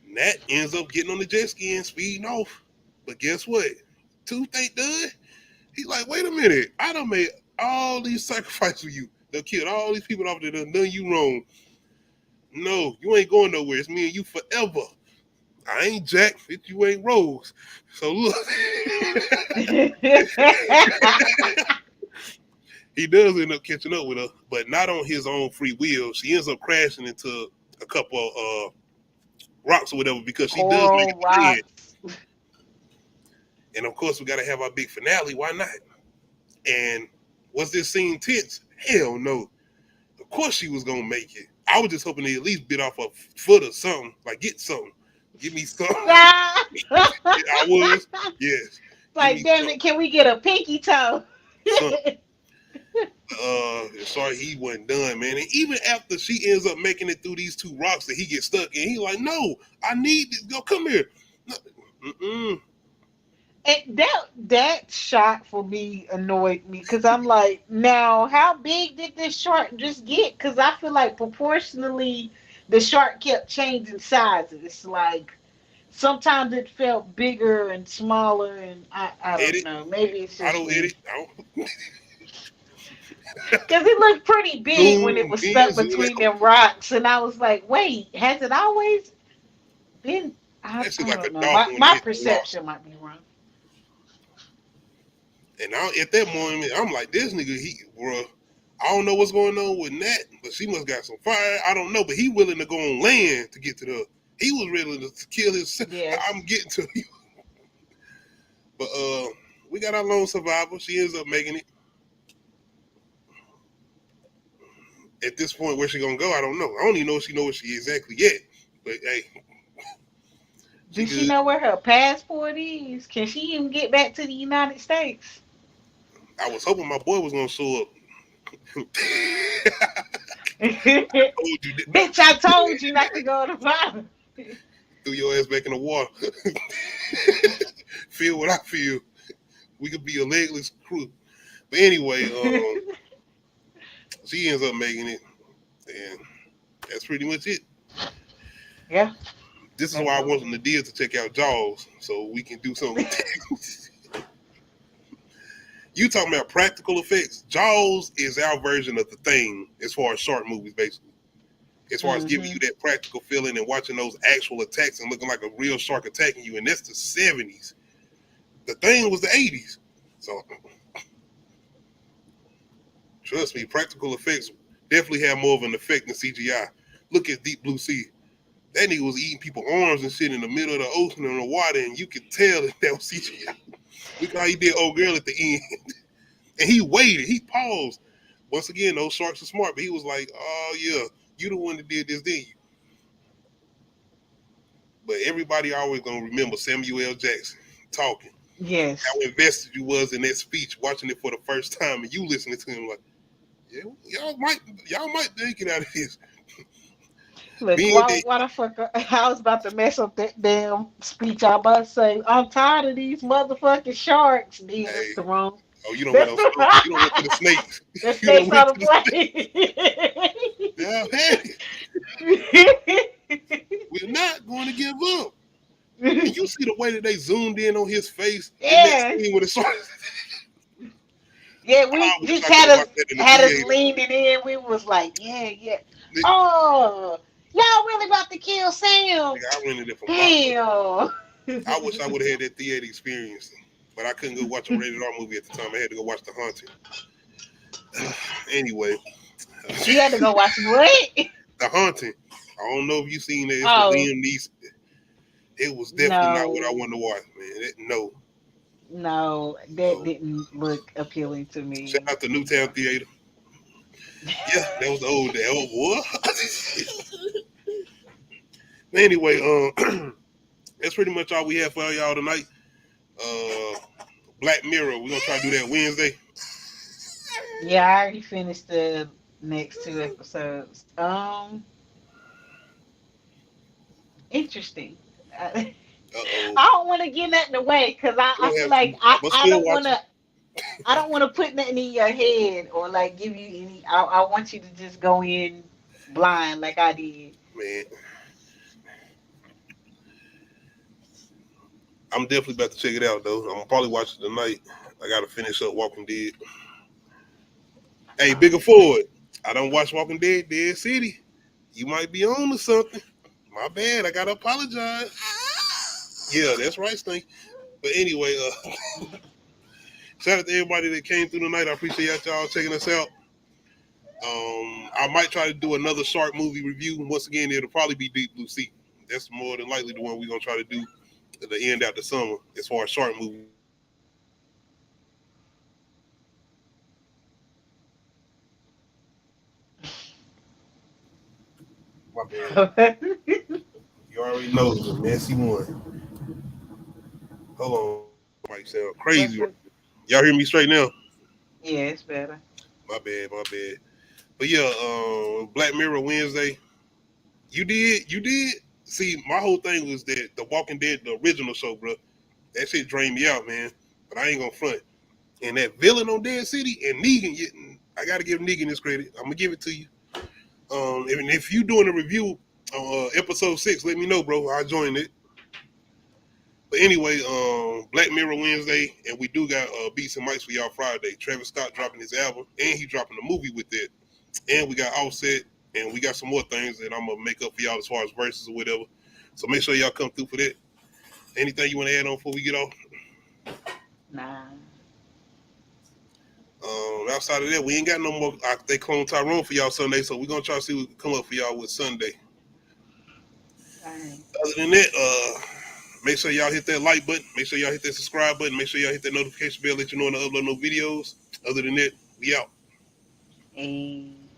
Nat ends up getting on the jet ski and speeding off. But guess what? Tooth ain't done. He's like, wait a minute. I done made all these sacrifices for you. They killed all these people off there that done you wrong. No, you ain't going nowhere. It's me and you forever. I ain't Jack. You ain't Rose. So look. He does end up catching up with her, but not on his own free will. She ends up crashing into a couple of rocks or whatever because she does make a plan. And of course, we got to have our big finale. Why not? And was this scene tense? Hell no. Of course she was going to make it. I was just hoping they at least bit off a foot or something. Like, get something. Give me something. I was. Yes.
Like, damn it, can we get a pinky toe?
Sorry, he wasn't done, man. And even after she ends up making it through these two rocks that he gets stuck in, he's like, no, I need this. Go, come here. No.
And that shot for me annoyed me because I'm like, now how big did this shark just get? Because I feel like proportionally the shark kept changing sizes. Like sometimes it felt bigger and smaller, and I don't know. Maybe it's just
I don't hit it.
Because it looked pretty big when it was stuck between them rocks, and I was like, wait, has it always been? I don't know. My perception might be wrong.
And at that moment, I'm like, this nigga, bro, I don't know what's going on with Nat, but she must got some fire. I don't know, but he willing to go on land to get to the. He was ready to kill himself. Yes. I'm getting to you. But we got our lone survivor. She ends up making it. At this point, where she gonna go, I don't know. I don't even know if she knows where she exactly yet. But hey,
does she know where her passport is? Can she even get back to the United States?
I was hoping my boy was gonna show up.
Bitch, I told you not to go to the bottom.
Threw your ass back in the water. Feel what I feel. We could be a legless crew. But anyway, she ends up making it, and that's pretty much it.
Yeah.
This is why I want Nadia to check out Jaws, so we can do something. You talking about practical effects? Jaws is our version of The Thing as far as shark movies, basically. As far as giving you that practical feeling and watching those actual attacks and looking like a real shark attacking you, and that's the 70s. The Thing was the 80s. So, trust me, practical effects definitely have more of an effect than CGI. Look at Deep Blue Sea. That nigga was eating people's arms and shit in the middle of the ocean and the water, and you could tell that was CGI. Look how he did old girl at the end. And he waited. He paused. Once again, those sharks are smart, but he was like, oh, yeah, you the one that did this, didn't you? But everybody always going to remember Samuel L. Jackson talking.
Yes.
How invested you was in that speech, watching it for the first time, and you listening to him like, yeah, y'all might make it out of this.
Look, why the fuck? I was about to mess up that damn speech. I was about to say, I'm tired of these motherfucking sharks. Hey. That's the wrong.
Oh, you don't want to the snakes.
The snakes on the
plane. We're not going to give up. And you see the way that they zoomed in on his face.
Yeah.
With the sharks.
Yeah, we just had us leaning in. We was like, yeah. Oh. Y'all really about to kill Sam?
I rented it from
Damn.
I wish I would have had that theater experience, but I couldn't go watch a rated R movie at the time. I had to go watch The Haunting. Anyway.
You had to go watch what?
The Haunting. I don't know if you seen it. It's Liam Neeson. It was definitely not what I wanted to watch, man.
No, that didn't look appealing to me.
Shout out to Newtown Theater. Yeah, that was the old boy. Anyway, that's pretty much all we have for y'all tonight. Uh, Black Mirror. We're gonna try to do that Wednesday.
Yeah, I already finished the next two episodes. Interesting. I,
Uh oh.
I don't want to get nothing away because I
Don't
feel
have to.
like I,
But
I
still
don't want
watching.
to I don't want to put nothing in your head or like give you any. I want you to just go in blind like I did.
Man, I'm definitely about to check it out though. I'm gonna probably watch it tonight. I gotta finish up Walking Dead. Hey, Bigger Ford. I don't watch Walking Dead, Dead City. You might be on to something. My bad. I gotta apologize. Yeah, that's right, Stink. But anyway, shout out to everybody that came through tonight. I appreciate y'all checking us out. I might try to do another shark movie review. Once again, it'll probably be Deep Blue Sea. That's more than likely the one we're gonna try to do at the end out the summer as far as shark movies. My bad. You already know the messy one. Hold on. Might sound
What's
crazy.
it?
Y'all hear me straight now?
Yeah, it's better.
My bad, my bad. But yeah, Black Mirror Wednesday. You did, you did. See, my whole thing was that The Walking Dead, the original show, bro. That shit drained me out, man. But I ain't gonna front. And that villain on Dead City and Negan, I gotta give Negan this credit. I'm gonna give it to you. And if you doing a review on episode 6, let me know, bro. I'll join it. But anyway, Black Mirror Wednesday, and we do got Beats and Mics for y'all Friday. Travis Scott dropping his album, and he dropping a movie with it. And we got Offset, and we got some more things that I'm gonna make up for y'all as far as verses or whatever. So make sure y'all come through for that. Anything you want to add on before we get off?
Nah.
Outside of that, we ain't got no more. They clone Tyrone for y'all Sunday, so we're gonna try to see what can come up for y'all with Sunday.
All right.
Other than that, make sure y'all hit that like button. Make sure y'all hit that subscribe button. Make sure y'all hit that notification bell, let you know when I upload no videos. Other than that, we out.
Hey.